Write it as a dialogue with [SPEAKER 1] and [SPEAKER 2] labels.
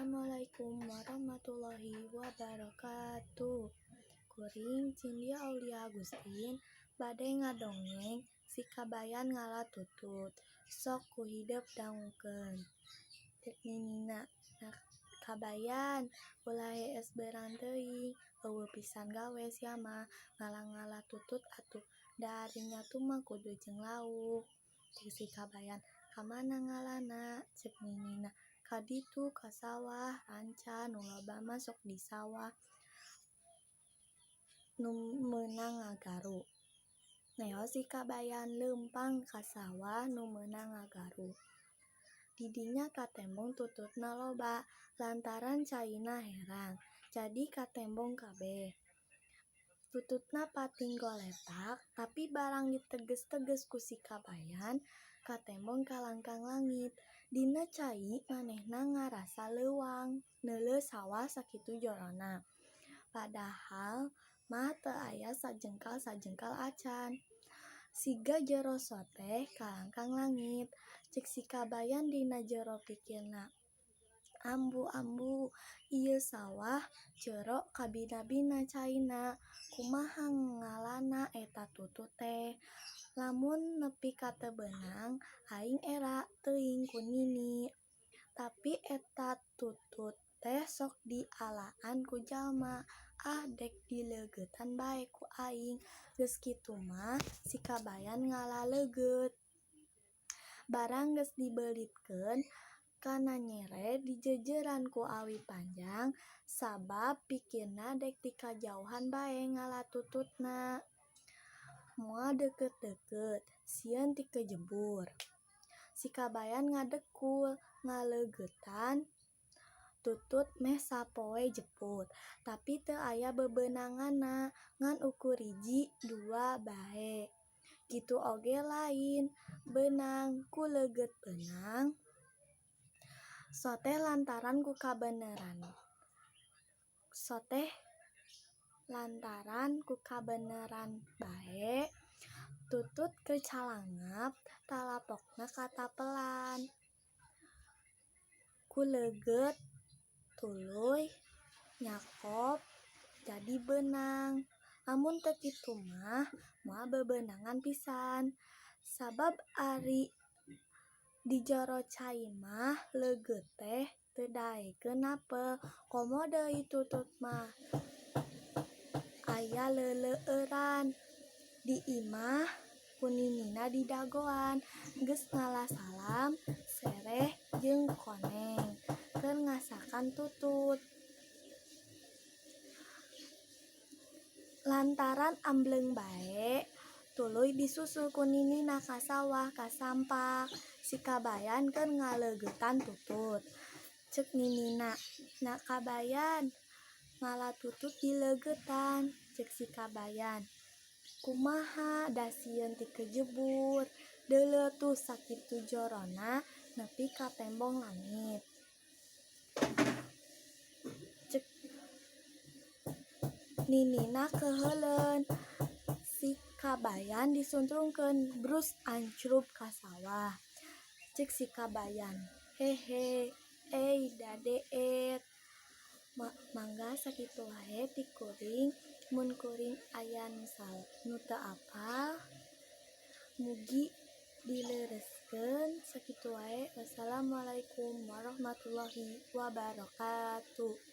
[SPEAKER 1] Assalamualaikum warahmatullahi wabarakatuh. Kuring Cindia Aulia Agustin bade ngadongeng si kabayan ngala tutut. Sok ku hideuk dangukeun. Tek ninina kabayan ulah hees beurang teuing eueuh pisan gawe sia mah ngala-ngala tutut atuh da ari nyatu mah kudu jeung lauk. Cek si kabayan kamana ngalana cek ninina kaditu ka sawah ranca nu loba mah sok di sawah nu meunang ngagaru. Neho si kabayan leumpang ka sawah nu meunang ngagaru. Di dinya katembong tututna loba lantaran caina herang jadi katembong kabeh. Tututna pating goletak tapi barang diteges-teges ku si kabayan katembong ka langkang langit. Dina cai manehna ngarasa leuwang neuleuh sawah sakitu jorona. Padahal mah teu aya sajengkal-sajengkal acan. Siga jero soteh ka langkang langit. Cek si kabayan dina jero pikirna, ambu-ambu ieu sawah jero kabina-bina caina. Kumaha ngalana eta tutut teh? Lamun nepi ka teu beunang aing era teuing ku nini. Tapi eta tutut teh sok dialaan ku jalma. Dek dileugeutan bae ku aing. Geus kitu mah si kabayan ngala leungeut. Barang geus dibeulitkeun kana nyere dijeujeran ku awi panjang sabab pikirna dek di kajauhan bae ngala tututna. Moal deukeut-deukeut sieun ti kejebur. Si kabayan ngadekul ngaleugeutan tutut meh sapoe jeput tapi teu aya bebeunanganna ngan ukur 1, 2 bae. Kitu oge lain beunang ku leungeut beunang soteh lantaran ku kabeneran bae tutut keur calangap talapokna katapelan. Ku leungeut tuluy nyakop jadi beunang. Lamun teu kitu mah moal bebeunangan pisan. Sabab ari di jero cai mah leungeut teh teu daekeun apel. Komo deui tutut mah aya leuleueuran di imah ku ninina di dagoan geus ngala salam sereh jeung koneng keur ngasakan tutut. Lantaran ambleung bae tuluy disusul ku ninina ka sawah ka sampak. Si kabayan keur ngaleugeutan tutut. Ceuk ninina, "Na kabayan, ngala tutut dileugeutan." Ceuk si kabayan, "Kumaha da sieun ti kejebur. Deuleuh tuh sakitu jorona nepi ka tembong langit." Ceuk ninina keheuleun. Si kabayan disuntrungkeun brus ancrup ka sawah. Ceuk si kabayan, "Hehe, ei dadeet. Mangga sakitu wae ti kuring. Mun kuring aya nu teu apal mugi dileureuskeun sakitu wae. Wassalamualaikum warahmatullahi wabarakatuh."